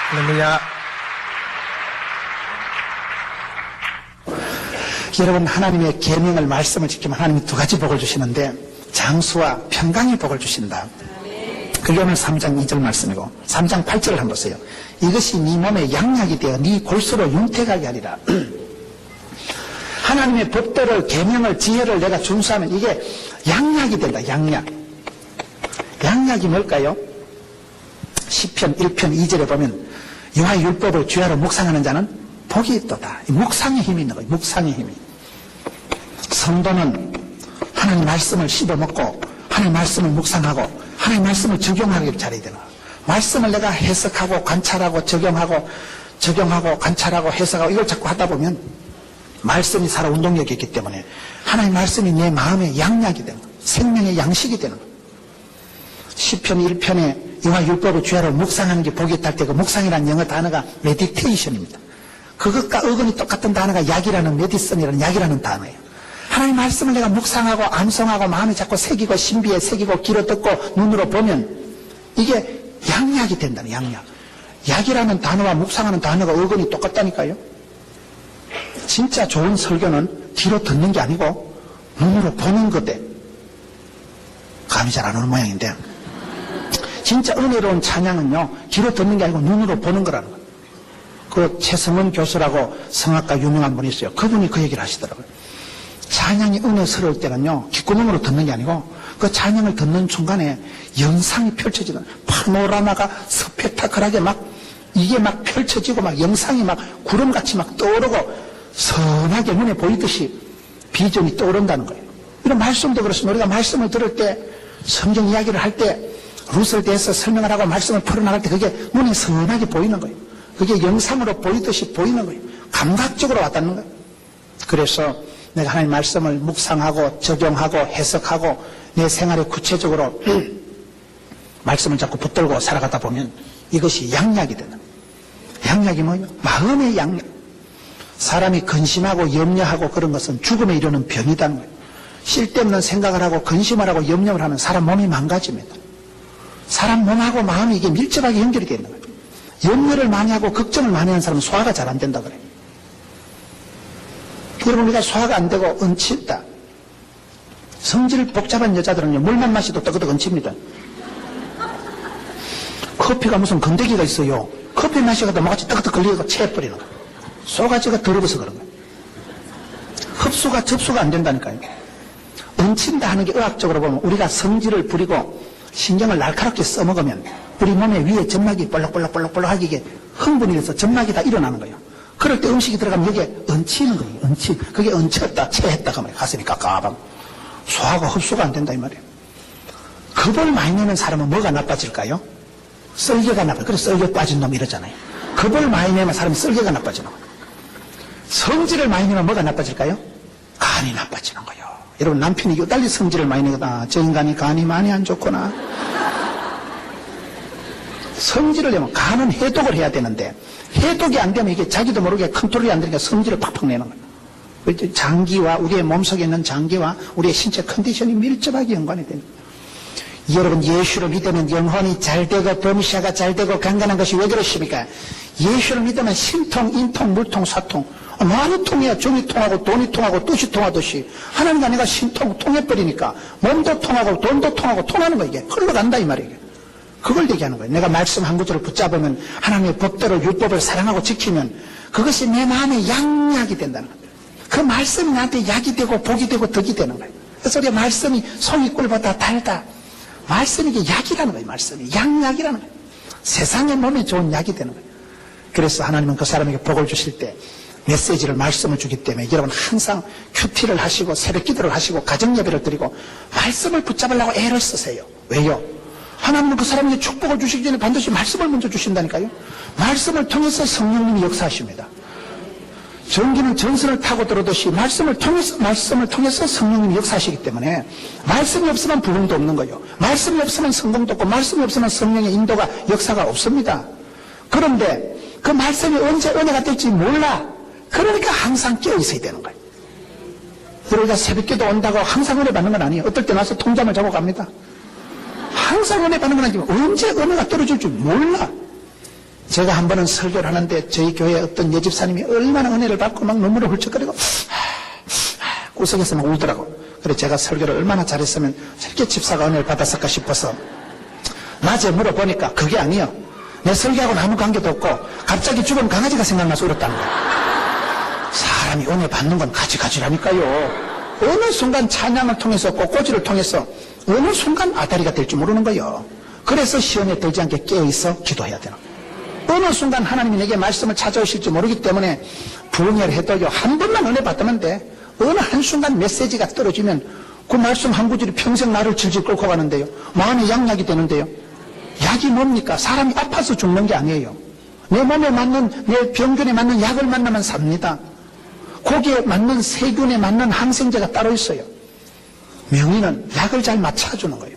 할렐루야. 여러분, 하나님의 계명을 말씀을 지키면 하나님이 두 가지 복을 주시는데 장수와 평강의 복을 주신다. 그게 오늘 3장 2절 말씀이고 3장 8절을 한번 보세요. 이것이 네 몸에 양약이 되어 네 골수로 윤택하게 하리라. 하나님의 법도를, 계명을, 지혜를 내가 준수하면 이게 양약이 된다. 양약. 양약이 뭘까요? 시편 1편 2절에 보면 여호와의 율법을 주야로 묵상하는 자는 복이 있도다. 묵상의 힘이 있는 거예요. 묵상의 힘이. 성도는 하나님 말씀을 씹어먹고 하나님 말씀을 묵상하고 하나님 말씀을 적용하기를 잘해야 되는 거예요. 말씀을 내가 해석하고 관찰하고 적용하고 관찰하고 해석하고 이걸 자꾸 하다 보면 말씀이 살아 운동력이 있기 때문에 하나님 말씀이 내 마음에 양약이 되는 거예요. 생명의 양식이 되는 거예요. 시편 1편에 여호와 율법을 주야로 묵상하는 게 복이 있다 할 때 그 묵상이라는 영어 단어가 메디테이션입니다. 그것과 어근이 똑같은 단어가 약이라는 메디슨이라는 약이라는 단어예요. 하나님 말씀을 내가 묵상하고 암송하고 마음에 자꾸 새기고 신비에 새기고 귀로 듣고 눈으로 보면 이게 양약이 된다는 양약. 약이라는 단어와 묵상하는 단어가 어근이 똑같다니까요. 진짜 좋은 설교는 귀로 듣는 게 아니고 눈으로 보는 거대. 감이 잘 안 오는 모양인데 진짜 은혜로운 찬양은요 귀로 듣는 게 아니고 눈으로 보는 거라는 거예요. 그 최성원 교수라고 성악가 유명한 분이 있어요. 그분이 그 얘기를 하시더라고요. 찬양이 은혜스러울 때는요 귓구멍으로 듣는 게 아니고 그 찬양을 듣는 순간에 영상이 펼쳐지는 파노라마가 스펙타클하게 막 이게 막 펼쳐지고 막 영상이 막 구름같이 막 떠오르고 선하게 눈에 보이듯이 비전이 떠오른다는 거예요. 이런 말씀도 그렇습니다. 우리가 말씀을 들을 때 성경 이야기를 할 때 루스에 대해서 설명을 하고 말씀을 풀어나갈 때 그게 눈에 선하게 보이는 거예요. 그게 영상으로 보이듯이 보이는 거예요. 감각적으로 와닿는 거예요. 그래서 내가 하나님 말씀을 묵상하고 적용하고 해석하고 내 생활에 구체적으로 말씀을 자꾸 붙들고 살아가다 보면 이것이 양약이 되는 거예요. 양약이 뭐예요? 마음의 양약. 사람이 근심하고 염려하고 그런 것은 죽음에 이르는 병이라는 거예요. 쓸데없는 생각을 하고 근심을 하고 염려를 하면 사람 몸이 망가집니다. 사람 몸하고 마음이 이게 밀접하게 연결이 되어 있는 거예요. 염려를 많이 하고 걱정을 많이 하는 사람은 소화가 잘 안 된다 그래요. 여러분 우리가 소화가 안 되고 얹힌다. 성질 복잡한 여자들은요 물만 마셔도 뜨거뜨거 얹힙니다. 커피가 무슨 건더기가 있어요. 커피 마시고도 뭐같이 뜨거뜨거 걸리고 체해버리는 거예요. 소가지가 더러워서 그런 거예요. 흡수가 접수가 안 된다니까요. 얹힌다 하는 게 의학적으로 보면 우리가 성질을 부리고 신경을 날카롭게 써먹으면 우리 몸에 위에 점막이 볼록볼록볼록볼록하게 이게 흥분이 돼서 점막이 다 일어나는 거예요. 그럴 때 음식이 들어가면 여기에 얹히는 거예요. 그게 얹혔다 체했다 그 말이에요. 가슴이 깝깝하면 소화가 흡수가 안 된다 이 말이에요. 겁을 많이 내는 사람은 뭐가 나빠질까요? 썰개가 나빠요. 그래서 썰개 빠진 놈 이러잖아요. 겁을 많이 내면 사람이 썰개가 나빠지는 거예요. 성질을 많이 내면 뭐가 나빠질까요? 간이 나빠지는 거예요. 여러분 남편이 유달리 성질을 많이 내거든. 저 인간이 간이 많이 안 좋구나. 성질을 내면 간은 해독을 해야 되는데 해독이 안 되면 이게 자기도 모르게 컨트롤이 안 되니까 성질을 팍팍 내는 거예요. 장기와 우리의 몸속에 있는 장기와 우리의 신체 컨디션이 밀접하게 연관이 됩니다. 여러분 예수를 믿으면 영혼이 잘 되고 범시야가 잘 되고 강건한 것이 왜 그렇습니까? 예수를 믿으면 신통, 인통, 물통, 사통 많이 통해야 정이 통하고 돈이 통하고 뜻이 통하듯이 하나님 안에가 신통 통해버리니까 몸도 통하고 돈도 통하고 통하는 거 이게 흘러간다 이 말이에요. 그걸 얘기하는 거예요. 내가 말씀 한 구절을 붙잡으면 하나님의 법대로 율법을 사랑하고 지키면 그것이 내 마음에 양약이 된다는 거예요. 그 말씀이 나한테 약이 되고 복이 되고 덕이 되는 거예요. 그래서 우리가 말씀이 송이꿀보다 달다. 말씀이 이게 약이라는 거예요. 말씀이 양약이라는 거예요. 세상의 몸에 좋은 약이 되는 거예요. 그래서 하나님은 그 사람에게 복을 주실 때 메시지를 말씀을 주기 때문에 여러분 항상 큐티를 하시고 새벽 기도를 하시고 가정 예배를 드리고 말씀을 붙잡으려고 애를 쓰세요. 왜요? 하나님은 그 사람에게 축복을 주시기 전에 반드시 말씀을 먼저 주신다니까요. 말씀을 통해서 성령님이 역사하십니다. 전기는 전선을 타고 들어오듯이 말씀을 통해서 성령님이 역사하시기 때문에 말씀이 없으면 부흥도 없는 거예요. 말씀이 없으면 성공도 없고 말씀이 없으면 성령의 인도가 역사가 없습니다. 그런데 그 말씀이 언제 은혜가 될지 몰라. 그러니까 항상 깨어 있어야 되는 거예요. 우리가 새벽기도 온다고 항상 은혜 받는 건 아니에요. 어떨 때 나서 통잠을 자고 갑니다. 항상 은혜 받는 건 아니지만 언제 은혜가 떨어질 줄 몰라. 제가 한 번은 설교를 하는데 저희 교회 어떤 여집사님이 얼마나 은혜를 받고 막 눈물을 훌쩍거리고 구석에서 막 울더라고. 그래 제가 설교를 얼마나 잘했으면 저렇게 집사가 은혜를 받았을까 싶어서 낮에 물어보니까 그게 아니요. 내 설교하고는 아무 관계도 없고 갑자기 죽은 강아지가 생각나서 울었다는 거야. 사람이 은혜 받는 건 가지가지라니까요. 어느 순간 찬양을 통해서 꽃꽂이를 통해서 어느 순간 아다리가 될 줄 모르는 거예요. 그래서 시험에 들지 않게 깨어있어 기도해야 되는 거예요. 어느 순간 하나님이 내게 말씀을 찾아오실지 모르기 때문에 부흥회를 해도요. 한 번만 은혜 받으면 돼. 어느 한순간 메시지가 떨어지면 그 말씀 한 구절이 평생 나를 질질 끌고 가는데요. 마음이 양약이 되는데요. 약이 뭡니까? 사람이 아파서 죽는 게 아니에요. 내 몸에 맞는, 내 병균에 맞는 약을 만나면 삽니다. 거기에 맞는 세균에 맞는 항생제가 따로 있어요. 명의는 약을 잘 맞춰주는 거예요.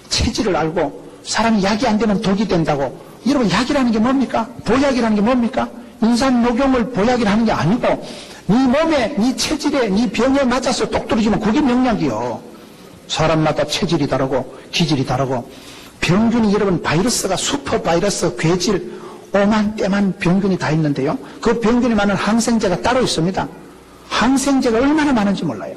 체질을 알고 사람이 약이 안 되면 독이 된다고. 여러분 약이라는 게 뭡니까? 보약이라는 게 뭡니까? 인삼 녹용을 보약이라는 게 아니고 네 몸에, 네 체질에, 네 병에 맞아서 똑 떨어지면 그게 명약이요. 사람마다 체질이 다르고 기질이 다르고 병균이 여러분 바이러스가 슈퍼바이러스, 괴질, 오만 때만 병균이 다 있는데요. 그 병균이 많은 항생제가 따로 있습니다. 항생제가 얼마나 많은지 몰라요.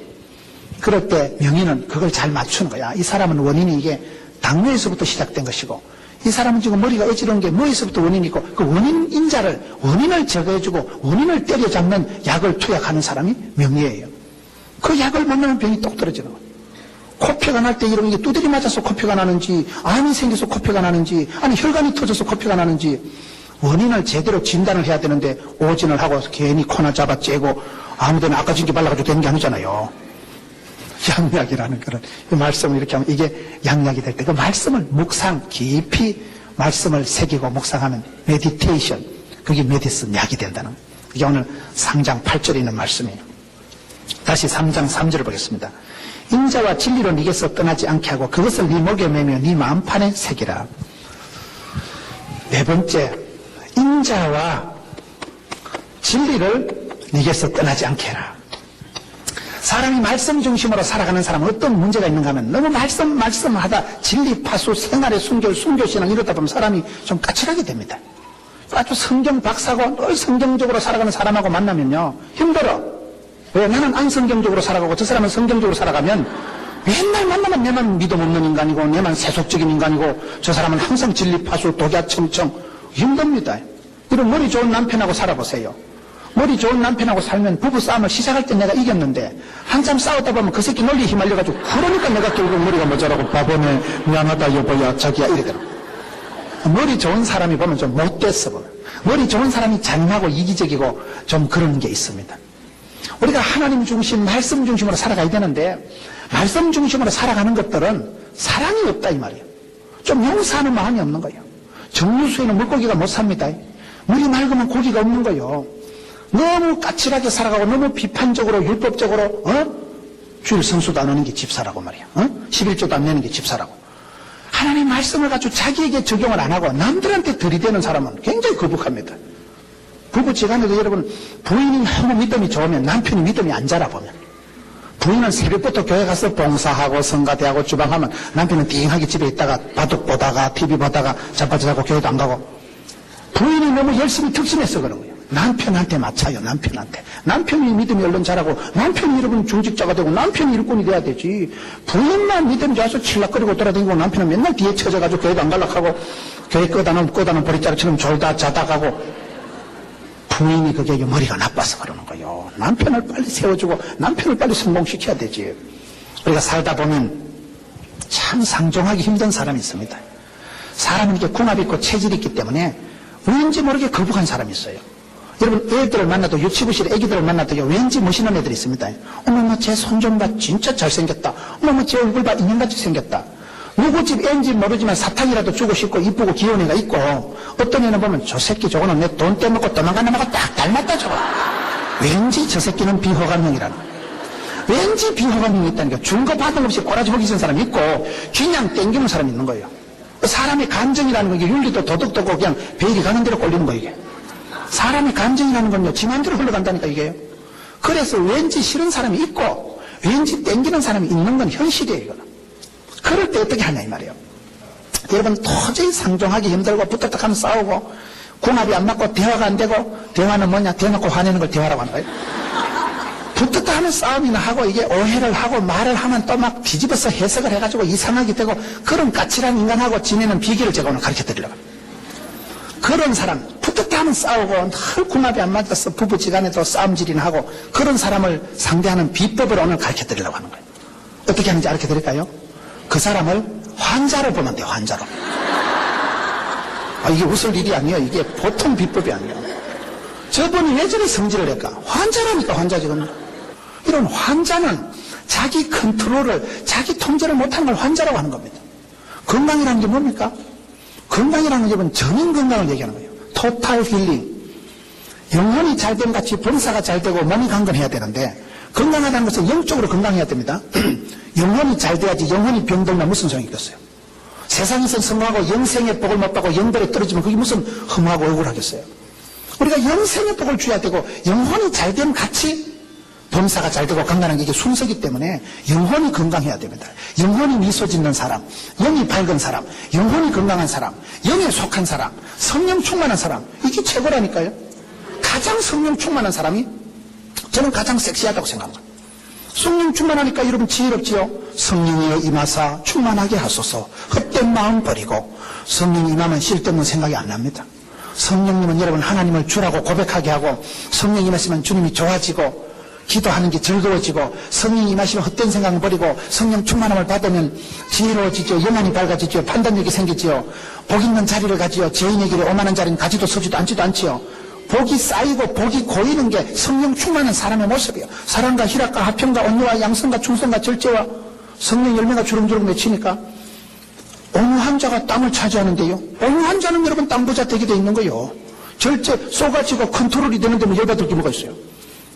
그럴 때 명의는 그걸 잘 맞추는 거야. 이 사람은 원인이 이게 당뇨에서부터 시작된 것이고 이 사람은 지금 머리가 어지러운 게 뭐에서부터 원인이 있고 그 원인 인자를 원인을 제거해주고 원인을 때려잡는 약을 투약하는 사람이 명의예요. 그 약을 만나면 병이 똑 떨어지는 거예요. 코피가 날 때 이런 게 두드리 맞아서 코피가 나는지 암이 생겨서 코피가 나는지 아니 혈관이 터져서 코피가 나는지 원인을 제대로 진단을 해야 되는데 오진을 하고 괜히 코나 잡아 째고 아무데나 아까진 게 발라가지고 되는 게 아니잖아요. 양약이라는 그런 말씀을 이렇게 하면 이게 양약이 될 때 그 말씀을 묵상 깊이 말씀을 새기고 묵상하면 메디테이션 그게 메디슨 약이 된다는 거예요. 이게 오늘 3장 8절에 있는 말씀이에요. 다시 3장 3절을 보겠습니다. 인자와 진리로 네게서 떠나지 않게 하고 그것을 네 목에 매며 네 마음판에 새기라. 네 번째 인자와 진리를 네게서 떠나지 않게 해라. 사람이 말씀 중심으로 살아가는 사람은 어떤 문제가 있는가 하면 너무 말씀하다 진리 파수 생활의 순교신앙 이러다 보면 사람이 좀 까칠하게 됩니다. 아주 성경 박사고 늘 성경적으로 살아가는 사람하고 만나면요 힘들어. 왜? 나는 안 성경적으로 살아가고 저 사람은 성경적으로 살아가면 맨날 만나면 내만 믿음 없는 인간이고 내만 세속적인 인간이고 저 사람은 항상 진리 파수 독야청청 힘듭니다. 이런 머리 좋은 남편하고 살아보세요. 머리 좋은 남편하고 살면 부부싸움을 시작할 때 내가 이겼는데 한참 싸우다 보면 그 새끼 논리에 휘말려가지고 그러니까 내가 결국 머리가 모자라고 바보네 미안하다 여보야 자기야 이러더라고. 머리 좋은 사람이 보면 좀 못됐어 보면 머리 좋은 사람이 잔인하고 이기적이고 좀 그런 게 있습니다. 우리가 하나님 중심 말씀 중심으로 살아가야 되는데 말씀 중심으로 살아가는 것들은 사랑이 없다 이 말이에요. 좀 용서하는 마음이 없는 거예요. 정류수에는 물고기가 못 삽니다. 물이 맑으면 고기가 없는 거예요. 너무 까칠하게 살아가고 너무 비판적으로 율법적으로 주일 성수도 안 하는 게 집사라고 말이야. 11조도 안 내는 게 집사라고. 하나님 말씀을 가지고 자기에게 적용을 안 하고 남들한테 들이대는 사람은 굉장히 거북합니다. 부부지간에도 여러분 부인이 너무 믿음이 좋으면 남편이 믿음이 안 자라 보면 부인은 새벽부터 교회 가서 봉사하고 성가대하고 주방하면 남편은 띵하게 집에 있다가 바둑 보다가 TV 보다가 자빠져 자고 교회도 안 가고 부인이 너무 열심히 특심해서 그런 거예요. 남편한테 맞춰요. 남편한테. 남편이 믿음이 얼른 자라고 남편이 여러분 중직자가 되고 남편이 일꾼이 돼야 되지. 부인만 믿음이 좋아서 칠락거리고 돌아다니고 남편은 맨날 뒤에 쳐져가지고 교회도 안 갈락하고 교회 끄다놓은 보릿자루처럼 졸다 자다 가고 부인이 그게 머리가 나빠서 그러는 거예요. 남편을 빨리 세워주고 남편을 빨리 성공시켜야 되지. 우리가 살다 보면 참 상종하기 힘든 사람이 있습니다. 사람은 이렇게 궁합이 있고 체질이 있기 때문에 왠지 모르게 거북한 사람이 있어요. 여러분 애들을 만나도 유치부실 애기들을 만나도요 왠지 멋있는 애들이 있습니다. 어머머 제 손 좀 봐 진짜 잘생겼다. 어머머 제 얼굴 봐 인형같이 생겼다. 누구 집 애인지 모르지만 사탕이라도 주고 싶고 이쁘고 귀여운 애가 있고 어떤 애는 보면 저 새끼 저거는 내 돈 떼먹고 도망가는 놈하고 딱 닮았다 저거. 왠지 저 새끼는 비호감형이라는 거예요. 왠지 비호감형이 있다는 게 준 거 받은 거 없이 꼬라지 보기 싫은 사람이 있고 그냥 땡기는 사람이 있는 거예요. 사람의 감정이라는 건 이게 윤리도 도덕도 없고 그냥 베일이 가는 대로 꼴리는 거예요. 이게. 사람의 감정이라는 건요 지 마음대로 흘러간다니까 이게요. 그래서 왠지 싫은 사람이 있고 왠지 땡기는 사람이 있는 건 현실이에요. 이거는. 그럴 때 어떻게 하냐 이 말이에요. 여러분 도저히 상종하기 힘들고 붙었다 하면 싸우고 궁합이 안 맞고 대화가 안 되고, 대화는 뭐냐? 대놓고 화내는 걸 대화라고 하는 거예요. 붙었다 하면 싸움이나 하고, 이게 오해를 하고 말을 하면 또 막 뒤집어서 해석을 해가지고 이상하게 되고, 그런 까칠한 인간하고 지내는 비결을 제가 오늘 가르쳐 드리려고 합니다. 그런 사람, 붙었다 하면 싸우고, 늘 궁합이 안 맞아서 부부지간에도 싸움질이나 하고, 그런 사람을 상대하는 비법을 오늘 가르쳐 드리려고 하는 거예요. 어떻게 하는지 가르쳐 드릴까요? 그 사람을 환자로 보면 돼요, 환자로. 이게 웃을 일이 아니에요. 이게 보통 비법이 아니에요. 저분이 왜 저리 성질을 낼까? 환자라니까, 환자 지금. 이런 환자는 자기 컨트롤을, 자기 통제를 못하는 걸 환자라고 하는 겁니다. 건강이라는 게 뭡니까? 건강이라는 게 전인 건강을 얘기하는 거예요. 토탈 힐링. 영혼이 잘됨 같이 범사가 잘 되고 몸이 강건해야 되는데, 건강하다는 것은 영적으로 건강해야 됩니다. 영혼이 잘 돼야지 영혼이 병들면 무슨 소용이 있겠어요? 세상에서 성공하고 영생의 복을 못 받고 영벌에 떨어지면 그게 무슨 허무하고 억울하겠어요? 우리가 영생의 복을 줘야 되고 영혼이 잘됨 같이 범사가 잘 되고 건강한 게 이게 순서이기 때문에 영혼이 건강해야 됩니다. 영혼이 미소 짓는 사람, 영이 밝은 사람, 영혼이 건강한 사람, 영에 속한 사람, 성령 충만한 사람, 이게 최고라니까요. 가장 성령 충만한 사람이 저는 가장 섹시하다고 생각합니다. 성령 충만하니까 여러분 지혜롭지요. 성령이여 임하사 충만하게 하소서. 헛된 마음 버리고 성령이 임하면 쓸데없는 생각이 안 납니다. 성령님은 여러분 하나님을 주라고 고백하게 하고, 성령이 임하시면 주님이 좋아지고 기도하는 게 즐거워지고, 성령이 임하시면 헛된 생각을 버리고 성령 충만함을 받으면 지혜로워지죠. 영안이 밝아지죠. 판단력이 생기지요. 복 있는 자리를 가지요. 죄인의 길에 오만한 자리는 가지도 서지도 앉지도 않지요. 복이 쌓이고 복이 고이는 게 성령 충만한 사람의 모습이에요. 사랑과 희락과 화평과 온유와 양성과 충성과 절제와 성령 열매가 주름주름 맺히니까 온유한 자가 땅을 차지하는데요. 온유한 자는 여러분 땅 부자 되게 돼 있는 거예요. 절제 쏘가지고 컨트롤이 되는데 뭐 열받을 게 뭐가 있어요.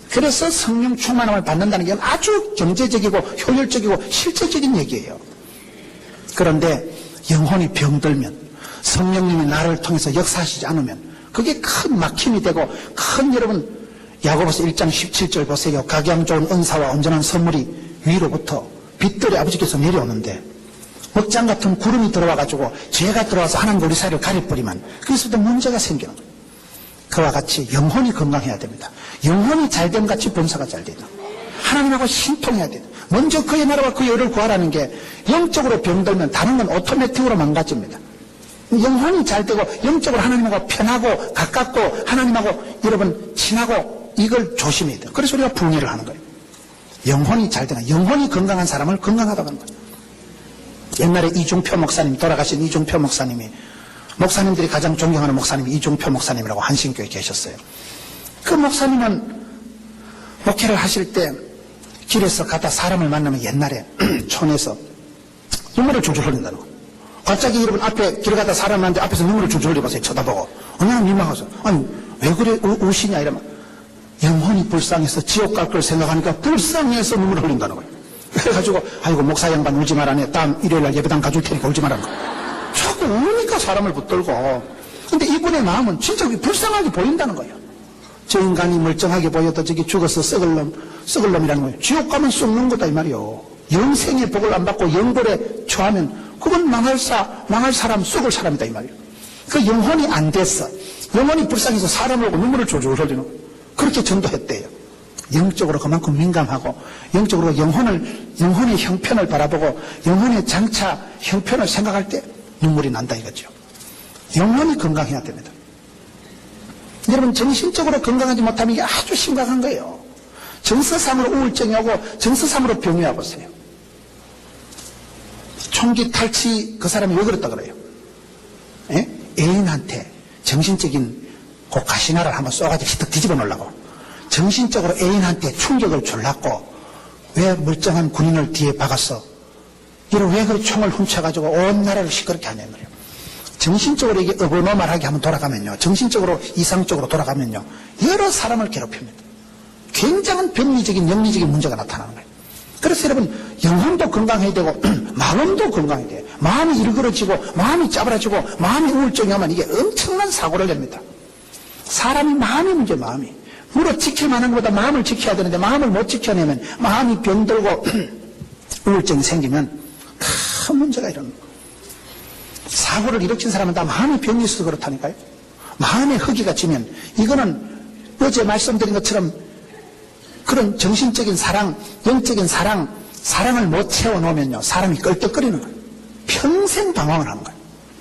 그래서 성령 충만함을 받는다는 게 아주 경제적이고 효율적이고 실제적인 얘기예요. 그런데 영혼이 병들면, 성령님이 나를 통해서 역사하시지 않으면 그게 큰 막힘이 되고, 큰 여러분 야고보서 1장 17절 보세요. 각양 좋은 은사와 온전한 선물이 위로부터 빛들이 아버지께서 내려오는데 먹장 같은 구름이 들어와가지고 죄가 들어와서 하나님과 우리 사이를 가려버리면 그래서도 문제가 생기는 거예요. 그와 같이 영혼이 건강해야 됩니다. 영혼이 잘됨 같이 범사가 잘 된다. 하나님하고 신통해야 된다. 먼저 그의 나라와 그의 의를 구하라는 게, 영적으로 병들면 다른 건 오토매틱으로 망가집니다. 영혼이 잘 되고 영적으로 하나님하고 편하고 가깝고 하나님하고 여러분 친하고, 이걸 조심해야 돼요. 그래서 우리가 붕괴를 하는 거예요. 영혼이 잘 되는, 영혼이 건강한 사람을 건강하다고 하는 거예요. 옛날에 이중표 목사님, 돌아가신 이중표 목사님이, 목사님들이 가장 존경하는 목사님이 이중표 목사님이라고 한신교에 계셨어요. 그 목사님은 목회를 하실 때 길에서 가다 사람을 만나면 옛날에 촌에서 눈물을 줄줄 흘린다는 거예요. 갑자기 여러분 앞에 길 가다 사람 만났는데 앞에서 눈물을 줄줄 흘리면서 쳐다보고 얼마나 민망해서, 아니 왜 그래 우시냐 이러면, 영혼이 불쌍해서 지옥 갈 걸 생각하니까 불쌍해서 눈물을 흘린다는 거예요. 그래가지고 아이고 목사 양반 울지 말라네, 다음 일요일날 예배당 가줄 테니까 울지 말라는 거예요. 자꾸 우니까 사람을 붙들고. 근데 이분의 마음은 진짜 불쌍하게 보인다는 거예요. 저 인간이 멀쩡하게 보여도 저기 죽어서 썩을 놈이라는 거예요. 지옥 가면 썩는 거다 이 말이에요. 영생의 복을 안 받고 영벌에 처하면 그건 망할 사람, 썩을 사람이다 이 말이에요. 그 영혼이 안 됐어. 영혼이 불쌍해서 사람을 보고 눈물을 졸졸 흘리는 거예요. 그렇게 전도했대요. 영적으로 그만큼 민감하고, 영적으로 영혼의 형편을 바라보고 영혼의 장차 형편을 생각할 때 눈물이 난다 이거죠. 영혼이 건강해야 됩니다. 여러분 정신적으로 건강하지 못하면 이게 아주 심각한 거예요. 정서상으로 우울증이 오고 정서상으로 병이 와보세요. 총기 탈취 그 사람이 왜 그랬다 그래요? 예? 애인한테 정신적인 그 가시나를 한번 쏘가지고 히뜩 뒤집어 놓으려고 정신적으로 애인한테 충격을 주려고 왜 멀쩡한 군인을 뒤에 박았어? 이런 왜 그 총을 훔쳐가지고 온 나라를 시끄럽게 하냐 이 말이에요. 정신적으로 이게 어버노멀하게 한번 돌아가면요, 정신적으로 이상적으로 돌아가면요, 여러 사람을 괴롭힙니다. 굉장한 병리적인 영리적인 문제가 나타나는 거예요. 그래서 여러분 영혼도 건강해야 되고 마음도 건강해야 돼요. 마음이 일그러지고 마음이 짜부라지고 마음이 우울증이 오면 이게 엄청난 사고를 냅니다. 사람이 마음이 문제, 마음이 물어 지킬 만한 것보다 마음을 지켜야 되는데 마음을 못 지켜내면 마음이 병들고 우울증이 생기면 큰 문제가 일어나는 거예요. 사고를 일으킨 사람은 다 마음이 병이 있어서 그렇다니까요. 마음의 허기가 지면 이거는 어제 말씀드린 것처럼 그런 정신적인 사랑, 영적인 사랑을 못 채워놓으면요 사람이 껄떡거리는 거예요. 평생 방황을 하는 거예요.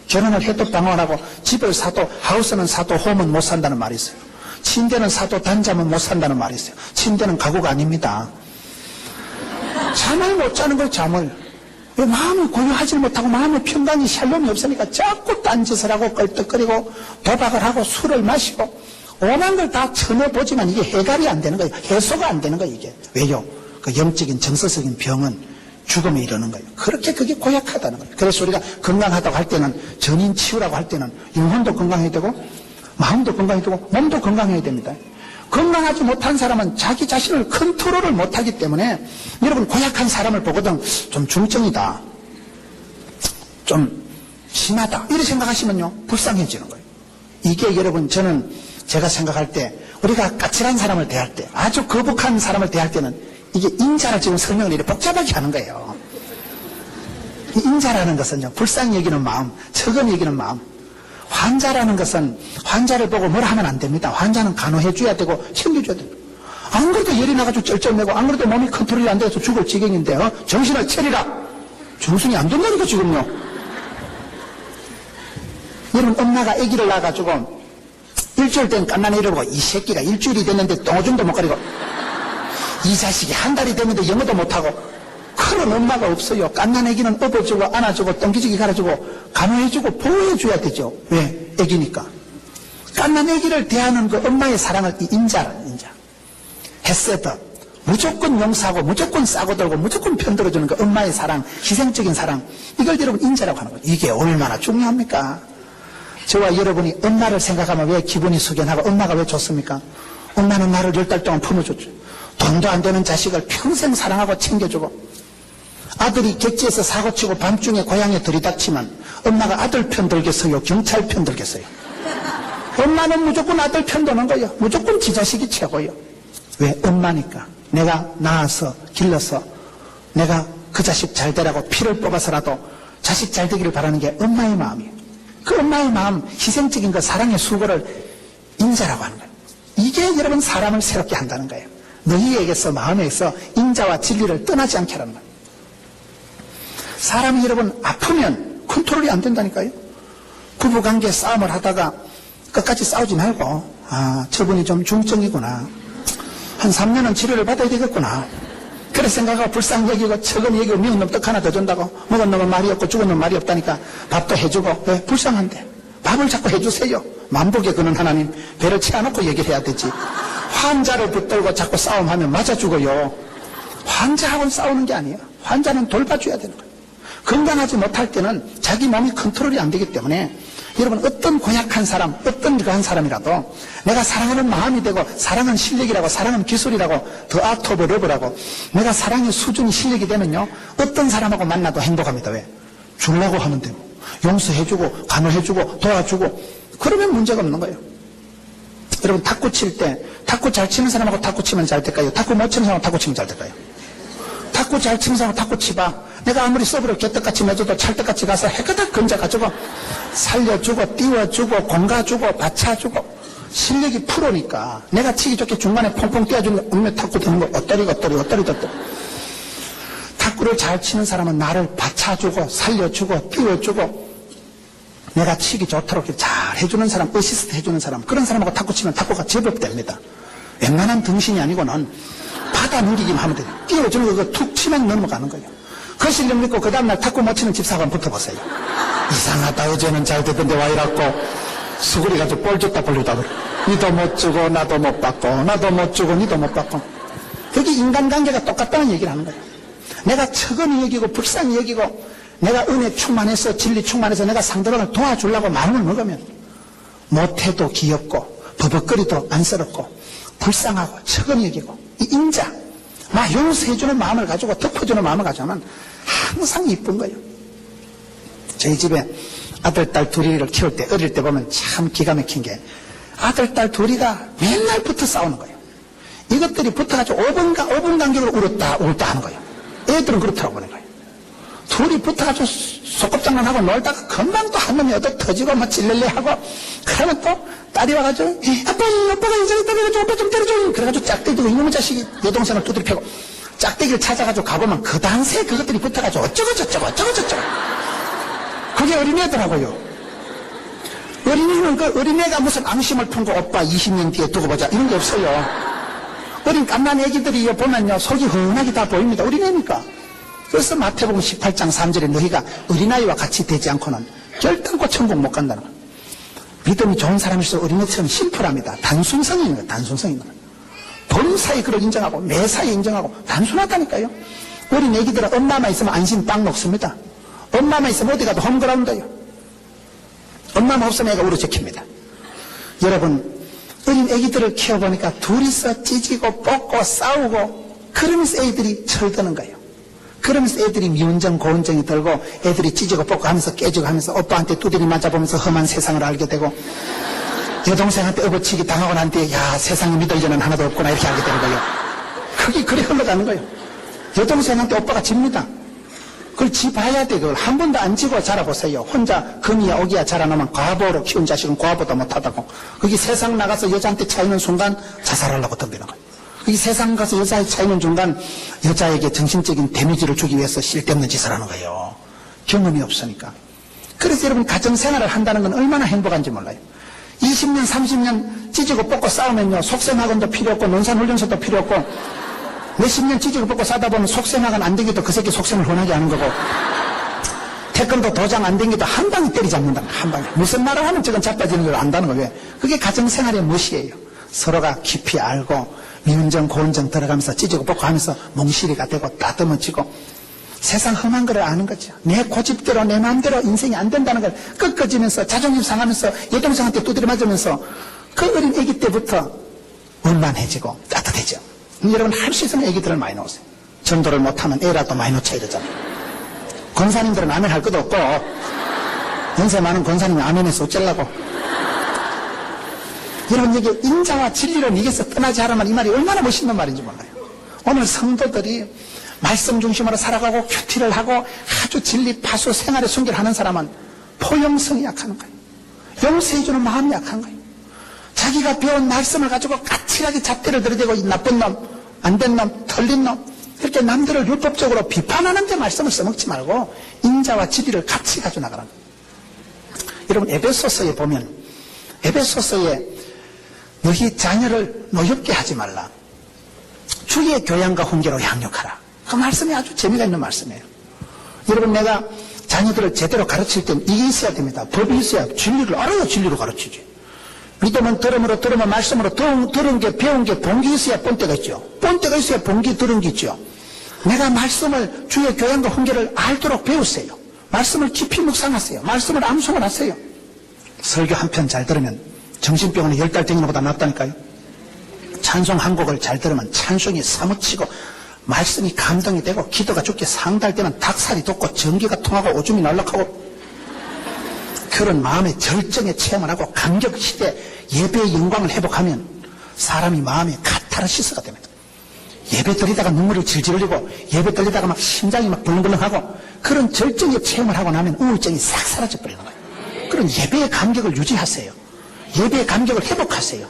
결혼을 해도 방황을 하고 집을 사도 하우스는 사도 홈은 못 산다는 말이 있어요. 침대는 사도 단잠은 못 산다는 말이 있어요. 침대는 가구가 아닙니다. 잠을 못 자는 거예요. 잠을. 왜 마음이 고요하지 못하고 마음의 평강이 샬롬이 없으니까 자꾸 딴짓을 하고 껄떡거리고 도박을 하고 술을 마시고 오만 걸 다 쳐내보지만 이게 해결이 안 되는 거예요. 해소가 안 되는 거예요. 이게. 왜요? 그 영적인 정서적인 병은 죽음에 이르는 거예요. 그렇게 그게 고약하다는 거예요. 그래서 우리가 건강하다고 할 때는 전인 치유라고 할 때는 영혼도 건강해야 되고 마음도 건강해야 되고 몸도 건강해야 됩니다. 건강하지 못한 사람은 자기 자신을 컨트롤을 못하기 때문에 여러분 고약한 사람을 보거든 좀 중증이다, 좀 심하다 이렇게 생각하시면요 불쌍해지는 거예요. 이게 여러분 저는 제가 생각할 때 우리가 까칠한 사람을 대할 때 아주 거북한 사람을 대할 때는 이게 인자를 지금 설명을 이렇게 복잡하게 하는 거예요. 이 인자라는 것은요 불쌍히 여기는 마음, 척은 여기는 마음. 환자라는 것은 환자를 보고 뭐라 하면 안 됩니다. 환자는 간호해 줘야 되고 챙겨줘야 됩니다. 안 그래도 열이 나가지고 쩔쩔매고 안 그래도 몸이 컨트롤이 안 돼서 죽을 지경인데요. 정신을 차리라. 정신이 안 된다니까 지금요. 여러분 엄마가 아기를 낳아가지고 일주일 된 깐난애 이러고 이 새끼가 일주일이 됐는데 똥오줌도 못 가리고 이 자식이 한 달이 됐는데 영어도 못하고 그런 엄마가 없어요. 깐난 애기는 업어주고 안아주고 똥기지기 갈아주고 간호해주고 보호해줘야 되죠. 왜? 애기니까. 깐난 애기를 대하는 그 엄마의 사랑을 이 인자라 인자. 헤세드. 무조건 용서하고 무조건 싸고들고 무조건 편들어주는 그 엄마의 사랑, 희생적인 사랑. 이걸 여러분 인자라고 하는 거예요. 이게 얼마나 중요합니까? 저와 여러분이 엄마를 생각하면 왜 기분이 숙연하고 엄마가 왜 좋습니까? 엄마는 나를 10달 동안 품어줬죠. 돈도 안 되는 자식을 평생 사랑하고 챙겨주고 아들이 객지에서 사고치고 밤중에 고향에 들이닥치면 엄마가 아들 편 들겠어요? 경찰 편 들겠어요? 엄마는 무조건 아들 편 도는 거예요. 무조건 지 자식이 최고예요. 왜? 엄마니까. 내가 낳아서 길러서 내가 그 자식 잘 되라고 피를 뽑아서라도 자식 잘 되기를 바라는 게 엄마의 마음이에요. 그 엄마의 마음, 희생적인 그 사랑의 수고를 인자라고 하는 거예요. 이게 여러분 사람을 새롭게 한다는 거예요. 너희에게서 마음에서 인자와 진리를 떠나지 않게 하라는 거예요. 사람이 여러분 아프면 컨트롤이 안 된다니까요. 부부관계 싸움을 하다가 끝까지 싸우지 말고 저분이 좀 중증이구나. 한 3년은 치료를 받아야 되겠구나. 그래 생각하고 불쌍히 여기고 척은 여기고 미운 놈 떡 하나 더 준다고 먹은 놈은 말이 없고 죽은 놈은 말이 없다니까 밥도 해주고 왜? 불쌍한데 밥을 자꾸 해주세요. 만복에 그는 하나님 배를 채워놓고 얘기를 해야 되지. 환자를 붙들고 자꾸 싸움하면 맞아 죽어요. 환자하고는 싸우는 게 아니에요. 환자는 돌봐줘야 되는 거예요. 건강하지 못할 때는 자기 몸이 컨트롤이 안 되기 때문에 여러분 어떤 고약한 사람, 어떤 그한 사람이라도 내가 사랑하는 마음이 되고 사랑은 실력이라고 사랑은 기술이라고 더 아트 오브 러브라고 내가 사랑의 수준이 실력이 되면요 어떤 사람하고 만나도 행복합니다. 왜? 주려고 하면 되고 용서해주고 간호해주고 도와주고 그러면 문제가 없는 거예요. 여러분 탁구 칠 때 탁구 잘 치는 사람하고 탁구 치면 잘 될까요? 탁구 못 치는 사람하고 탁구 치면 잘 될까요? 탁구 잘 치는 사람하고 탁구 치봐. 내가 아무리 서브를 개떡같이 내줘도 찰떡같이 가서 해가닥 건져가지고 살려주고 띄워주고 공가주고 받쳐주고 실력이 프로니까 내가 치기 좋게 중간에 퐁퐁 띄워주는 음료 탁구 드는 거 어떠리고 탁구를 잘 치는 사람은 나를 받쳐주고 살려주고 띄워주고 내가 치기 좋도록 잘 해주는 사람, 어시스트 해주는 사람 그런 사람하고 탁구 치면 탁구가 제법 됩니다. 웬만한 등신이 아니고는 받아 넘기기만 하면 돼요. 띄워주는 거 툭 치면 넘어가는 거예요. 그 실력 믿고 그 다음날 탁구 못 치는 집사가 한번 붙어보세요. 이상하다 어제는 잘 되던데 와 이랬고 수그리 가지고 볼 줬다 볼주다 그래. 니도 못 주고 나도 못 받고 나도 못 주고 니도 못 받고 그게 인간관계가 똑같다는 얘기를 하는 거예요. 내가 척은히 여기고 불쌍히 여기고 내가 은혜 충만해서 진리 충만해서 내가 상대방을 도와주려고 마음을 먹으면 못해도 귀엽고 버벅거리도 안쓰럽고 불쌍하고 척은히 여기고 이 인자 막 용서해주는 마음을 가지고 덮어주는 마음을 가지면 항상 이쁜 거예요. 저희 집에 아들, 딸 둘이를 키울 때 어릴 때 보면 참 기가 막힌 게 아들, 딸 둘이가 맨날 붙어 싸우는 거예요. 이것들이 붙어가지고 5분 간격으로 울었다 하는 거예요. 애들은 그렇다고 보는 거예요. 둘이 붙어가지고 소꿉장난하고 놀다가 금방 또 한 놈이 얻어 터지고 막 찔렐레 하고 그러면 또 딸이 와가지고 아빠가 인생에 때려가지고 오빠 좀 때려줘 그래가지고 짝대기고 이놈의 자식이 여동생을 두드려 패고 짝대기를 찾아가지고 가보면 그 당시에 그것들이 붙어가지고 어쩌고 저쩌고 그게 어린애더라고요. 어린이는 그 어린애가 무슨 앙심을 품고 오빠 20년 뒤에 두고 보자 이런 게 없어요. 어린 깜난 애기들이 보면요 속이 훤하게 다 보입니다. 어린애니까. 그래서 마태복음 18장 3절에 너희가 어린아이와 같이 되지 않고는 결단코 천국 못 간다는 거예요. 믿음이 좋은 사람일수록 어린애처럼 심플합니다. 단순성이 있는 거예요. 단순성이 있는 거예요. 범사에 그를 인정하고 매사에 인정하고 단순하다니까요. 어린 애기들은 엄마만 있으면 안심 빵 먹습니다. 엄마만 있으면 어디 가도 홈그라운드예요. 엄마만 없으면 애가 우러적힙니다. 여러분 어린 애기들을 키워보니까 둘이서 찢고 뽑고 싸우고 그러면서 애들이 철드는 거예요. 그러면서 애들이 미운정 고운정이 들고 애들이 찢고 뽑고 하면서 깨지고 하면서 오빠한테 두드리 맞아보면서 험한 세상을 알게 되고 여동생한테 업어치기 당하고 난 뒤에 야 세상에 믿을 자는 하나도 없구나 이렇게 알게 되는 거예요. 그게 그래 흘러가는 거예요. 여동생한테 오빠가 집니다. 그걸 지봐야 돼. 그걸 한 번도 안 지고 자라보세요. 혼자 금이야 오기야 자라나면 과보로 키운 자식은 과보도 못하다고. 거기 세상 나가서 여자한테 차이는 순간 자살하려고 덤비는 거예요. 거기 세상 가서 여자에 차이는 순간 여자에게 정신적인 데미지를 주기 위해서 쓸데없는 짓을 하는 거예요. 경험이 없으니까. 그래서 여러분 가정생활을 한다는 건 얼마나 행복한지 몰라요. 20년 30년 찢고 뽑고 싸우면요 속셈학원도 필요 없고 논산훈련소도 필요 없고 몇십 년 찢고 뽑고 싸다 보면 속셈학원 안 되기도 그 새끼 속셈을 훤하게 하는 거고 태권도 도장 안 되기도 한 방에 때리지 않는다. 한 방에. 무슨 말을 하면 저건 자빠지는 걸 안다는 거예요. 그게 가정생활의 멋이에요. 서로가 깊이 알고 미운정 고운정 들어가면서 찢고 뽑고 하면서 몽실이가 되고 다듬어지고 세상 험한 거를 아는 거죠. 내 고집대로 내 마음대로 인생이 안 된다는 걸 꺾어지면서 자존심 상하면서 여동생한테 두드려 맞으면서 그 어린 애기 때부터 원만해지고 따뜻해져. 여러분 할 수 있으면 애기들을 많이 놓으세요. 전도를 못하면 애라도 많이 놓자 이러잖아요. 권사님들은 아멘 할 것도 없고 연세 많은 권사님이 아멘해서 어쩌려고. 여러분 여기 인자와 진리를 이겨서 떠나지 않으면 이 말이 얼마나 멋있는 말인지 몰라요. 오늘 성도들이 말씀 중심으로 살아가고 큐티를 하고 아주 진리 파수 생활에 순결하는 사람은 포용성이 약한 거예요. 용서해주는 마음이 약한 거예요. 자기가 배운 말씀을 가지고 까칠하게 잣대를 들이대고 이 나쁜 놈, 안 된 놈, 털린 놈 이렇게 남들을 율법적으로 비판하는데 말씀을 써먹지 말고 인자와 진리를 같이 가지고 나가라는 거예요. 여러분 에베소서에 보면 에베소서에 너희 자녀를 노엽게 하지 말라. 주의 교양과 훈계로 양육하라. 그 말씀이 아주 재미가 있는 말씀이에요. 여러분 내가 자녀들을 제대로 가르칠 땐 이게 있어야 됩니다. 법이 있어야 진리를 알아야 진리로 가르치지. 믿으면 들음으로 들으면 말씀으로 들은 게 배운 게 본 게 있어야 본때가 있죠. 본때가 있어야 본 게 들은 게 있죠. 내가 말씀을 주의 교양과 훈계를 알도록 배우세요. 말씀을 깊이 묵상하세요. 말씀을 암송을 하세요. 설교 한 편 잘 들으면 정신병원에 10달 댕기는 것보다 낫다니까요. 찬송 한 곡을 잘 들으면 찬송이 사무치고 말씀이 감동이 되고 기도가 좋게 상달 되면 닭살이 돋고 전기가 통하고 오줌이 날락하고 그런 마음의 절정의 체험을 하고 감격시대 예배의 영광을 회복하면 사람이 마음에 카타르시스가 됩니다. 예배 드리다가 눈물을 질질 흘리고 예배 드리다가 막 심장이 막 벌렁벌렁하고 그런 절정의 체험을 하고 나면 우울증이 싹 사라져 버리는 거예요. 그런 예배의 감격을 유지하세요. 예배의 감격을 회복하세요.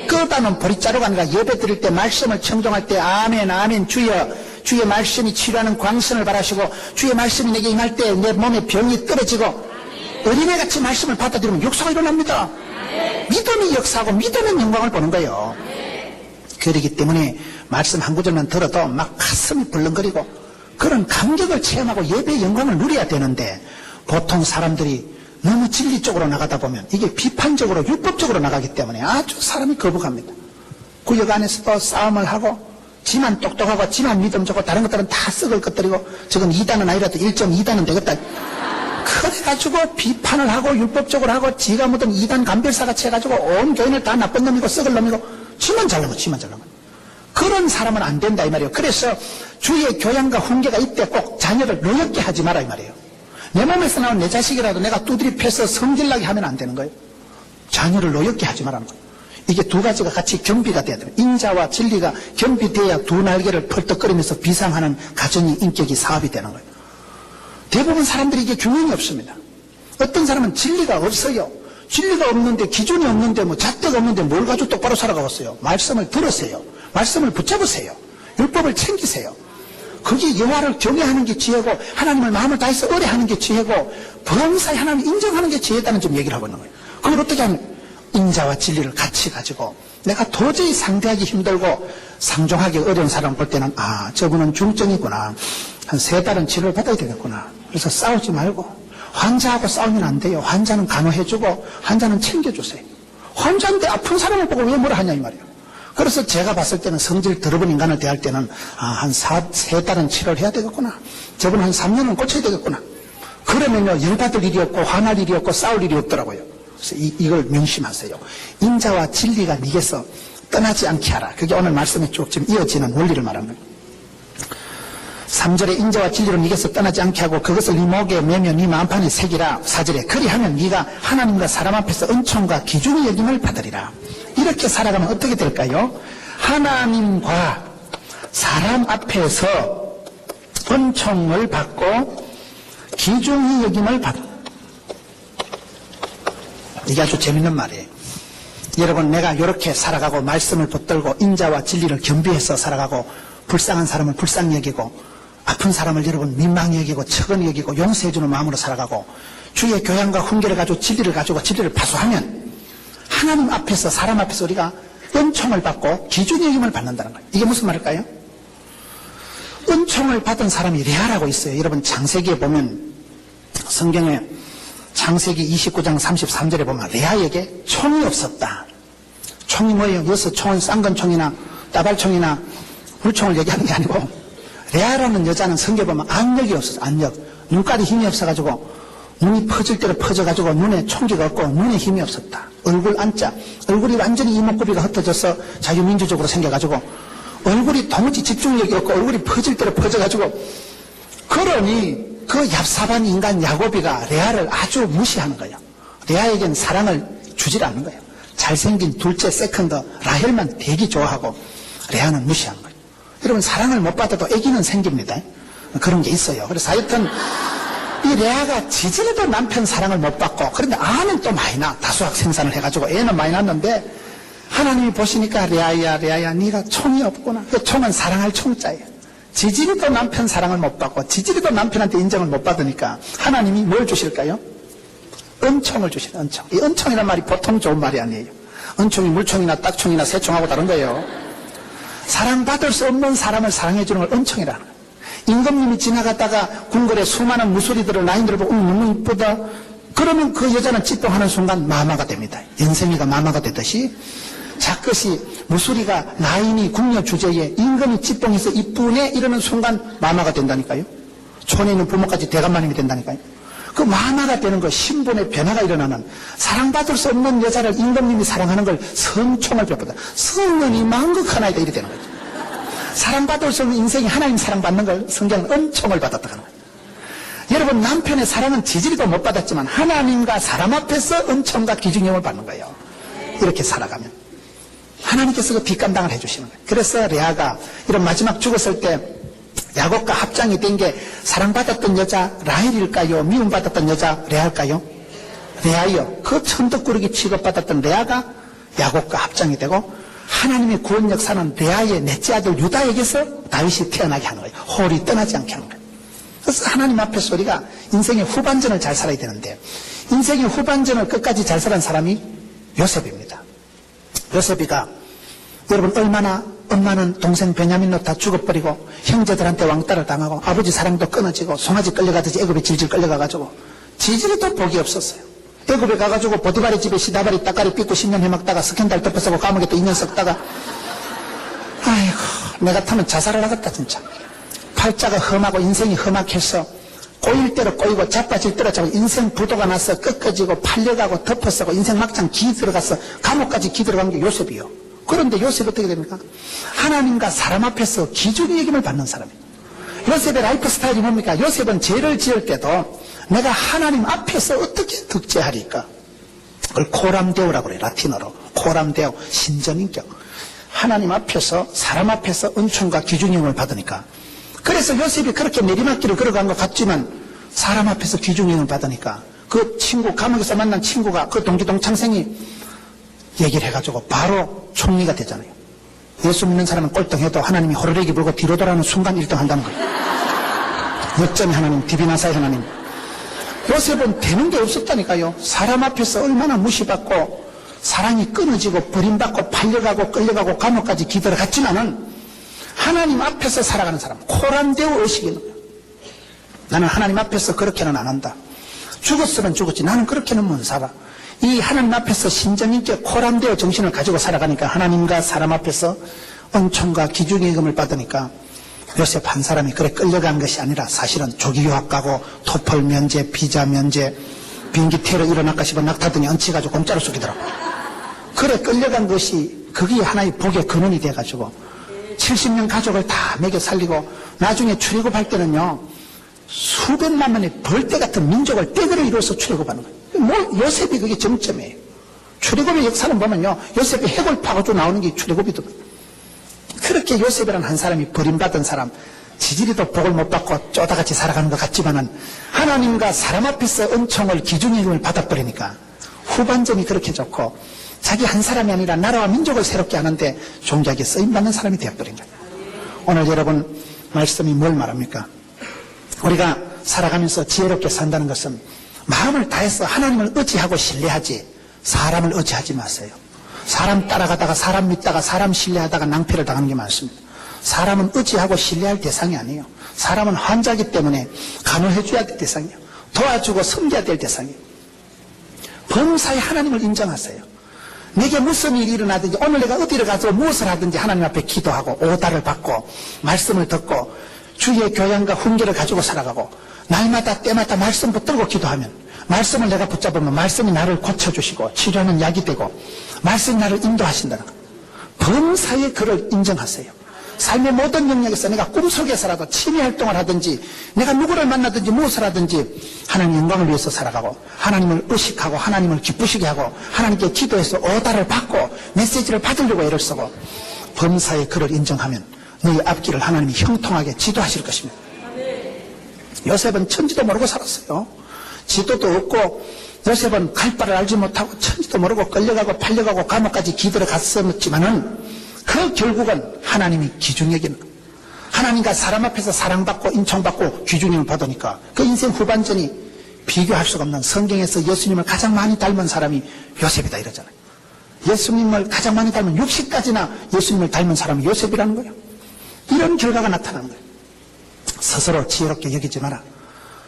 그러다는 보릿자루가 아니라 예배 드릴 때 말씀을 청종할 때 아멘 아멘 주여 주의 말씀이 치료하는 광선을 바라시고 주의 말씀이 내게 임할 때 내 몸에 병이 떨어지고 어린애같이 말씀을 받아들이면 역사가 일어납니다. 믿음이 역사하고 믿음의 영광을 보는 거예요. 그렇기 때문에 말씀 한 구절만 들어도 막 가슴이 벌렁거리고 그런 감격을 체험하고 예배의 영광을 누려야 되는데 보통 사람들이 너무 진리 쪽으로 나가다 보면 이게 비판적으로 율법적으로 나가기 때문에 아주 사람이 거북합니다. 구역 안에서도 싸움을 하고 지만 똑똑하고 지만 믿음 좋고 다른 것들은 다 썩을 것들이고 저건 2단은 아니라도 1.2단은 되겠다. 그래가지고 비판을 하고 율법적으로 하고 지가 묻은 2단 감별사같이 해가지고 온 교인을 다 나쁜 놈이고 썩을 놈이고 지만 잘나면 그런 사람은 안 된다 이 말이에요. 그래서 주의 교양과 훈계가 이때 꼭 자녀를 노엽게 하지 마라 이 말이에요. 내 몸에서 나온 내 자식이라도 내가 두드리 패서 성질나게 하면 안 되는 거예요. 자녀를 노엽게 하지 말라는 거예요. 이게 두 가지가 같이 겸비가 돼야 돼요. 인자와 진리가 겸비돼야 두 날개를 펄떡거리면서 비상하는 가정이 인격이 사업이 되는 거예요. 대부분 사람들이 이게 균형이 없습니다. 어떤 사람은 진리가 없어요. 진리가 없는데, 기준이 없는데, 잣대가 없는데 뭘 가지고 똑바로 살아가겠어요? 말씀을 들으세요. 말씀을 붙잡으세요. 율법을 챙기세요. 그게 여호와를 경외하는 게 지혜고, 하나님을 마음을 다해서 의뢰하는 게 지혜고, 범사에 하나님을 인정하는 게 지혜다는 좀 얘기를 하고 있는 거예요. 그걸 어떻게 하면 인자와 진리를 같이 가지고 내가 도저히 상대하기 힘들고 상종하기 어려운 사람 볼 때는 저분은 중증이구나. 한 3달은 치료를 받아야 되겠구나. 그래서 싸우지 말고, 환자하고 싸우면 안 돼요. 환자는 간호해주고 환자는 챙겨주세요. 환자인데 아픈 사람을 보고 왜 뭐라 하냐 이 말이에요. 그래서 제가 봤을 때는 성질 더러운 인간을 대할 때는 한 3달은 치료를 해야 되겠구나. 저분 한 3년은 고쳐야 되겠구나. 그러면요, 열받을 일이 없고 화날 일이 없고 싸울 일이 없더라고요. 그래서 이걸 명심하세요. 인자와 진리가 네게서 떠나지 않게 하라. 그게 오늘 말씀에 쭉 지금 이어지는 원리를 말하는 거예요. 3절에 인자와 진리로 네게서 떠나지 않게 하고 그것을 네 목에 매며 네 마음판에 새기라. 4절에 그리하면 네가 하나님과 사람 앞에서 은총과 기중의 여김을 받으리라. 이렇게 살아가면 어떻게 될까요? 하나님과 사람 앞에서 은총을 받고 기중의 여김을 받아. 이게 아주 재밌는 말이에요. 여러분, 내가 이렇게 살아가고 말씀을 붙들고 인자와 진리를 겸비해서 살아가고 불쌍한 사람을 불쌍히 여기고 아픈 사람을 여러분 민망히 여기고 측은히 여기고 용서해주는 마음으로 살아가고 주의 교양과 훈계를 가지고 진리를 파수하면 하나님 앞에서 사람 앞에서 우리가 은총을 받고 기준의 여김을 받는다는 거예요. 이게 무슨 말일까요? 은총을 받은 사람이 레아라고 있어요. 여러분 창세기에 보면, 성경에 창세기 29장 33절에 보면 레아에게 총이 없었다. 총이 뭐예요? 여기서 총은 쌍권총이나 따발총이나 물총을 얘기하는 게 아니고, 레아라는 여자는 성경에 보면 안력이 없었어. 안력. 눈깔이 힘이 없어가지고 눈이 퍼질 대로 퍼져가지고 눈에 총기가 없고 눈에 힘이 없었다. 얼굴 안자, 얼굴이 완전히 이목구비가 흩어져서 자유민주적으로 생겨가지고 얼굴이 도무지 집중력이 없고 얼굴이 퍼질 대로 퍼져가지고, 그러니 그 얍삽한 인간 야곱이가 레아를 아주 무시하는 거예요. 레아에겐 사랑을 주질 않는 거예요. 잘생긴 둘째 세컨더 라헬만 되게 좋아하고 레아는 무시하는 거예요. 여러분, 사랑을 못 받아도 애기는 생깁니다. 그런 게 있어요. 그래서 하여튼 이 레아가 지지리도 남편 사랑을 못 받고, 그런데 아는 또 많이 나. 다수학 생산을 해가지고 애는 많이 낳는데 하나님이 보시니까 레아야 네가 총이 없구나. 그 총은 사랑할 총자예요. 지지리도 남편 사랑을 못 받고 지지리도 남편한테 인정을 못 받으니까 하나님이 뭘 주실까요? 은총을 주시는 은총. 이 은총이란 말이 보통 좋은 말이 아니에요. 은총이 물총이나 딱총이나 새총하고 다른 거예요. 사랑받을 수 없는 사람을 사랑해주는 걸 은총이라는 거예요. 임금님이 지나갔다가 궁궐에 수많은 무소리들을 라인들을 보고 너무 이쁘다. 그러면 그 여자는 찌뽕하는 순간 마마가 됩니다. 연생이가 마마가 되듯이 자끝이 무소리가 라인이 궁녀 주제에 임금이 찌뽕해서 이쁘네 이러는 순간 마마가 된다니까요. 촌에 있는 부모까지 대감마님이 된다니까요. 그 마마가 되는 거, 신분의 변화가 일어나는, 사랑받을 수 없는 여자를 임금님이 사랑하는 걸 성총을 베푸다. 성은이 만극 하나이다 이렇게 되는 거죠. 사랑받을 수 없는 인생이 하나님 사랑받는 걸 성경은 은총을 받았다 하는 거예요. 여러분, 남편의 사랑은 지지리도 못 받았지만 하나님과 사람 앞에서 은총과 기중형을 받는 거예요. 이렇게 살아가면 하나님께서 그 뒷감당을 해주시는 거예요. 그래서 레아가 이런 마지막 죽었을 때 야곱과 합장이 된 게 사랑받았던 여자 라헬일까요? 미움받았던 여자 레아일까요? 레아요. 그 천덕꾸러기 취급받았던 레아가 야곱과 합장이 되고, 하나님의 구원 역사는 레아의 넷째 아들 유다에게서 다윗이 태어나게 하는 거예요. 홀이 떠나지 않게 하는 거예요. 그래서 하나님 앞에서 우리가 인생의 후반전을 잘 살아야 되는데, 인생의 후반전을 끝까지 잘 살은 사람이 요셉입니다. 요셉이가 여러분 얼마나, 엄마는 동생 베냐민로 다 죽어버리고 형제들한테 왕따를 당하고 아버지 사랑도 끊어지고 송아지 끌려가듯이 애굽에 질질 끌려가가지고 지지리도 복이 없었어요. 애굽에 가가지고 보디발의 집에 시다발이 따까리 삐고 10년 해먹다가 스캔들 덮어쓰고 감옥에 또 2년 썩다가, 아이고 내 같으면 자살을 하겠다 진짜. 팔자가 험하고 인생이 험악해서 꼬일 대로 꼬이고 자빠질 대로 자고 인생 부도가 나서 꺾어지고 팔려가고 덮어쓰고 인생 막장 기 들어가서 감옥까지 기 들어간 게 요셉이요. 그런데 요셉이 어떻게 됩니까? 하나님과 사람 앞에서 기준의 여김을 받는 사람이에요. 요셉의 라이프 스타일이 뭡니까? 요셉은 죄를 지을 때도 내가 하나님 앞에서 어떻게 득죄하리까? 그걸 코람데오라고 그래요. 라틴어로. 코람데오, 신전인격. 하나님 앞에서, 사람 앞에서 은총과 기준형을 받으니까. 그래서 요셉이 그렇게 내리막길을 걸어간 것 같지만 사람 앞에서 귀중형을 받으니까 그 친구, 감옥에서 만난 친구가 그 동기 동창생이 얘기를 해가지고 바로 총리가 되잖아요. 예수 믿는 사람은 꼴등해도 하나님이 호루라기 불고 뒤로 돌아오는 순간 1등 한다는 거예요. 역전의 하나님, 디비나사의 하나님. 요셉은 되는 게 없었다니까요. 사람 앞에서 얼마나 무시받고 사랑이 끊어지고 버림받고 팔려가고 끌려가고 감옥까지 기들어갔지만은 하나님 앞에서 살아가는 사람, 코란데오 의식이 있는 거예요. 나는 하나님 앞에서 그렇게는 안 한다. 죽었으면 죽었지 나는 그렇게는 못 살아. 이 하나님 앞에서 신정있게 코란데오 정신을 가지고 살아가니까 하나님과 사람 앞에서 은총과 기중예금을 받으니까 요셉 한 사람이 그래 끌려간 것이 아니라 사실은 조기 유학 가고 토플 면제, 비자 면제, 비행기 테러 일어날까 싶어 낙타더니 얹혀 가지고 공짜로 쏘기더라고. 그래 끌려간 것이 그게 하나의 복의 근원이 돼가지고 70명 가족을 다 먹여 살리고 나중에 출애굽할 때는요 수백만 명의 벌떼 같은 민족을 떼거를 이루어서 출애굽하는 거예요. 뭐 요셉이 그게 정점이에요. 출애굽의 역사는 보면요 요셉이 해골 파고도 나오는 게 출애굽이더라고요. 그렇게 요셉이라는 한 사람이 버림받은 사람, 지지리도 복을 못 받고 쪼다같이 살아가는 것 같지만은 하나님과 사람 앞에서 은총을 기중임을 받아버리니까 후반전이 그렇게 좋고 자기 한 사람이 아니라 나라와 민족을 새롭게 하는데 종자에게 쓰임받는 사람이 되어버린 거예요. 오늘 여러분 말씀이 뭘 말합니까? 우리가 살아가면서 지혜롭게 산다는 것은 마음을 다해서 하나님을 의지하고 신뢰하지 사람을 의지하지 마세요. 사람 따라가다가 사람 믿다가 사람 신뢰하다가 낭패를 당하는 게 많습니다. 사람은 의지하고 신뢰할 대상이 아니에요. 사람은 환자이기 때문에 간호해줘야 될 대상이에요. 도와주고 섬겨야 될 대상이에요. 범사에 하나님을 인정하세요. 내게 무슨 일이 일어나든지 오늘 내가 어디를 가서 무엇을 하든지 하나님 앞에 기도하고 오다를 받고 말씀을 듣고 주의 교양과 훈계를 가지고 살아가고 날마다 때마다 말씀 붙들고 기도하면 말씀을 내가 붙잡으면 말씀이 나를 고쳐주시고 치료하는 약이 되고 말씀이 나를 인도하신다는 거예요. 범사에 그를 인정하세요. 삶의 모든 영역에서 내가 꿈속에서라도 취미 활동을 하든지 내가 누구를 만나든지 무엇을 하든지 하나님 영광을 위해서 살아가고 하나님을 의식하고 하나님을 기쁘시게 하고 하나님께 기도해서 오다를 받고 메시지를 받으려고 애를 쓰고 범사에 그를 인정하면 너희 앞길을 하나님이 형통하게 지도하실 것입니다. 요셉은 천지도 모르고 살았어요. 지도도 없고 요셉은 갈 바를 알지 못하고 천지도 모르고 끌려가고 팔려가고 감옥까지 기들어갔었지만은 그 결국은 하나님이 기중여기는 하나님과 사람 앞에서 사랑받고 인총받고 귀중임을 받으니까 그 인생 후반전이 비교할 수가 없는 성경에서 예수님을 가장 많이 닮은 사람이 요셉이다 이러잖아요. 예수님을 가장 많이 닮은 60까지나 예수님을 닮은 사람이 요셉이라는 거예요. 이런 결과가 나타나는 거예요. 스스로 지혜롭게 여기지 마라.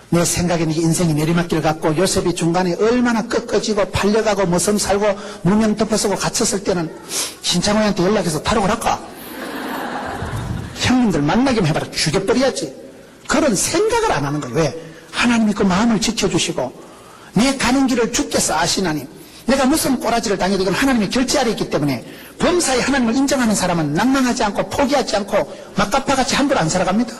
내 생각에는 인생이 내리막길 같고 요셉이 중간에 얼마나 꺾어지고 팔려가고 머슴 살고 무명 덮어쓰고 갇혔을 때는 신창호한테 연락해서 탈옥을 할까? 형님들 만나기만 해봐라. 죽여버려야지. 그런 생각을 안 하는 거예요. 왜? 하나님이 그 마음을 지켜주시고 내 가는 길을 주께서 아시나니 내가 무슨 꼬라지를 당해도 이건 하나님의 결제 아래 있기 때문에 범사에 하나님을 인정하는 사람은 낭망하지 않고 포기하지 않고 막가파같이 함부로 안 살아갑니다.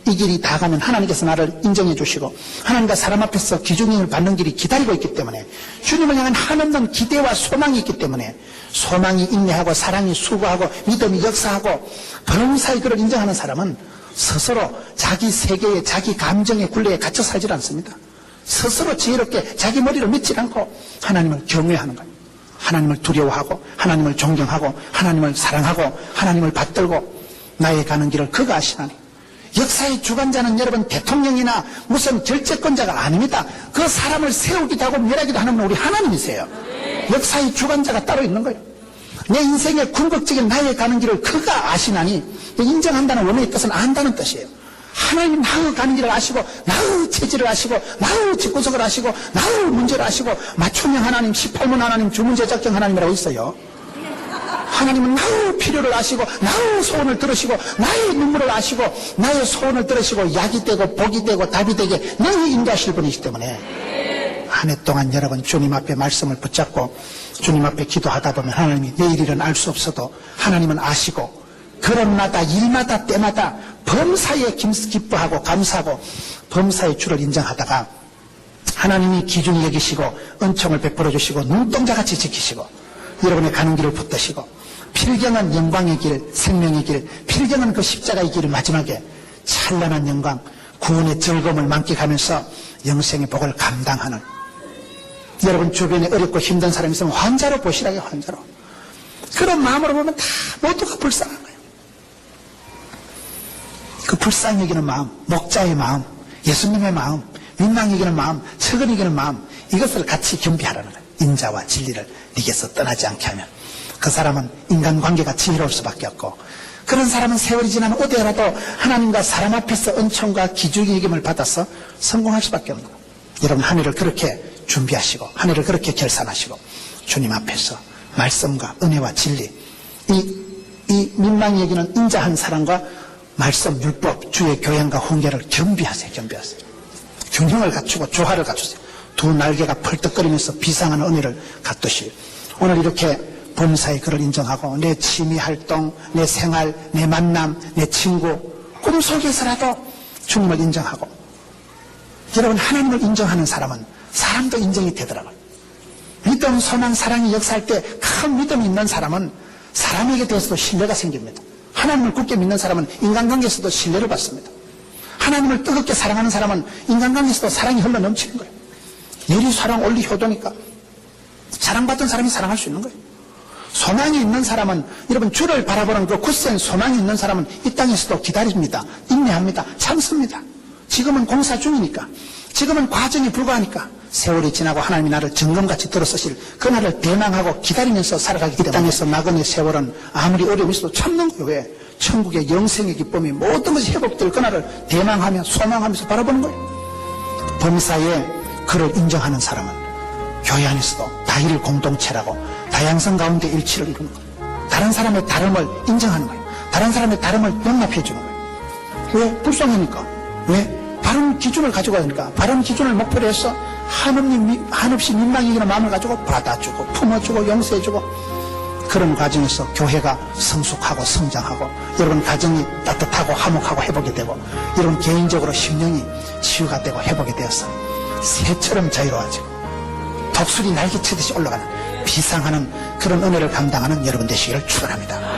이 길이 다 가면 하나님께서 나를 인정해 주시고 하나님과 사람 앞에서 기중임을 받는 길이 기다리고 있기 때문에 주님을 향한 한없는 기대와 소망이 있기 때문에 소망이 인내하고 사랑이 수고하고 믿음이 역사하고 범사에 그를 인정하는 사람은 스스로 자기 세계에 자기 감정의 굴레에 갇혀 살질 않습니다. 스스로 지혜롭게 자기 머리를 믿지 않고 하나님을 경외하는 거예요. 하나님을 두려워하고 하나님을 존경하고 하나님을 사랑하고 하나님을 받들고 나의 가는 길을 그가 아시나니 역사의 주관자는 여러분 대통령이나 무슨 결재권자가 아닙니다. 그 사람을 세우기도 하고 멸하기도 하는 분 우리 하나님이세요. 역사의 주관자가 따로 있는 거예요. 내 인생의 궁극적인 나의 가는 길을 그가 아시나니 인정한다는 원어의 뜻은 안다는 뜻이에요. 하나님 나의 가는 길을 아시고 나의 체질을 아시고 나의 집구석을 아시고 나의 문제를 아시고 맞춤형 하나님 18문 하나님 주문제작정 하나님이라고 있어요. 하나님은 나의 필요를 아시고 나의 소원을 들으시고 나의 눈물을 아시고 나의 소원을 들으시고 약이 되고 복이 되고 답이 되게 너희 인도하실 분이기 때문에 한 해 동안 여러분 주님 앞에 말씀을 붙잡고 주님 앞에 기도하다 보면 하나님이 내일 일은 알 수 없어도 하나님은 아시고 그런마다 일마다 때마다 범사에 기뻐하고 감사하고 범사의 주를 인정하다가 하나님이 기준히 여기시고 은총을 베풀어 주시고 눈동자같이 지키시고 여러분의 가는 길을 붙드시고 필경은 영광의 길, 생명의 길, 필경은 그 십자가의 길을 마지막에 찬란한 영광, 구원의 즐거움을 만끽하면서 영생의 복을 감당하는, 여러분 주변에 어렵고 힘든 사람이 있으면 환자로 보시라고요. 환자로. 그런 마음으로 보면 다 모두가 불쌍한 거예요. 그 불쌍히 여기는 마음, 목자의 마음, 예수님의 마음, 민망히 여기는 마음, 측은히 여기는 마음, 이것을 같이 겸비하라는 거예요. 인자와 진리를 네게서 떠나지 않게 하면 그 사람은 인간관계가 지혜로울 수밖에 없고, 그런 사람은 세월이 지나면 어디에라도 하나님과 사람 앞에서 은총과 기죽의 여김을 받아서 성공할 수밖에 없는 거예요. 여러분 한 해를 그렇게 준비하시고 한 해를 그렇게 결산하시고 주님 앞에서 말씀과 은혜와 진리, 이 민망히 여기는 인자한 사람과 말씀, 율법, 주의 교양과 훈계를 겸비하세요. 겸비하세요. 균형을 갖추고 조화를 갖추세요. 두 날개가 펄떡거리면서 비상한 은혜를 갖듯이 오늘 이렇게 범사의 그를 인정하고 내 취미활동, 내 생활, 내 만남, 내 친구, 꿈속에서라도 주님을 인정하고, 여러분 하나님을 인정하는 사람은 사람도 인정이 되더라고요. 믿음, 소망, 사랑이 역사할 때 큰 믿음이 있는 사람은 사람에게 대해서도 신뢰가 생깁니다. 하나님을 굳게 믿는 사람은 인간관계에서도 신뢰를 받습니다. 하나님을 뜨겁게 사랑하는 사람은 인간관계에서도 사랑이 흘러 넘치는 거예요. 열이 사랑 올리 효도니까 사랑받던 사람이 사랑할 수 있는 거예요. 소망이 있는 사람은, 여러분 주를 바라보는 그 굳센 소망이 있는 사람은 이 땅에서도 기다립니다. 인내합니다. 참습니다. 지금은 공사 중이니까, 지금은 과정이 불과하니까 세월이 지나고 하나님이 나를 정금같이 들어서실 그날을 대망하고 기다리면서 살아가기 때문에 이 땅에서 나그네 세월은 아무리 어려움이 있어도 참는 거예요. 왜? 천국의 영생의 기쁨이 모든 것이 회복될 그날을 대망하며 소망하면서 바라보는 거예요. 범사에 그를 인정하는 사람은 교회 안에서도 다일 공동체라고 다양성 가운데 일치를 이루는 거예요. 다른 사람의 다름을 인정하는 거예요. 다른 사람의 다름을 용납해 주는 거예요. 왜? 불쌍하니까. 왜? 바른 기준을 가지고 가니까. 바른 기준을 목표로 해서 한없이 민망히 여기는 마음을 가지고 받아주고 품어주고 용서해주고, 그런 과정에서 교회가 성숙하고 성장하고 여러분 가정이 따뜻하고 화목하고 회복이 되고 여러분 개인적으로 심령이 치유가 되고 회복이 되어서 새처럼 자유로워지고 독수리 날개치듯이 올라가는 비상하는 그런 은혜를 감당하는 여러분 되시기를 축원합니다.